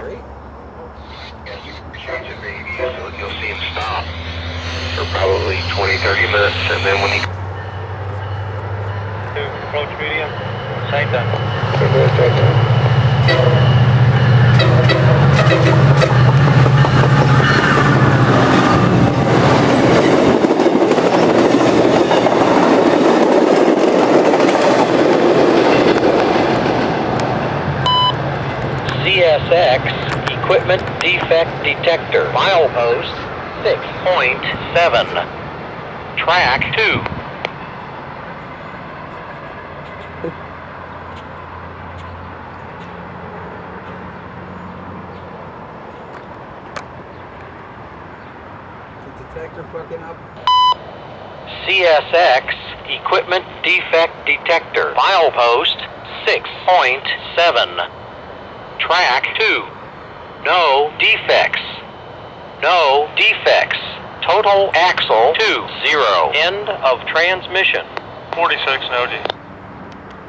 great. Yeah, you can change it maybe, so you'll see him stop for probably 20-30 minutes, and then when he... Approach medium, same time. CSX Equipment Defect Detector. Milepost 6.7. Track 2. The detector fucking up. CSX Equipment Defect Detector. Milepost 6.7. Track 2. No defects. No defects. Total axle 20. End of transmission. 46 no G.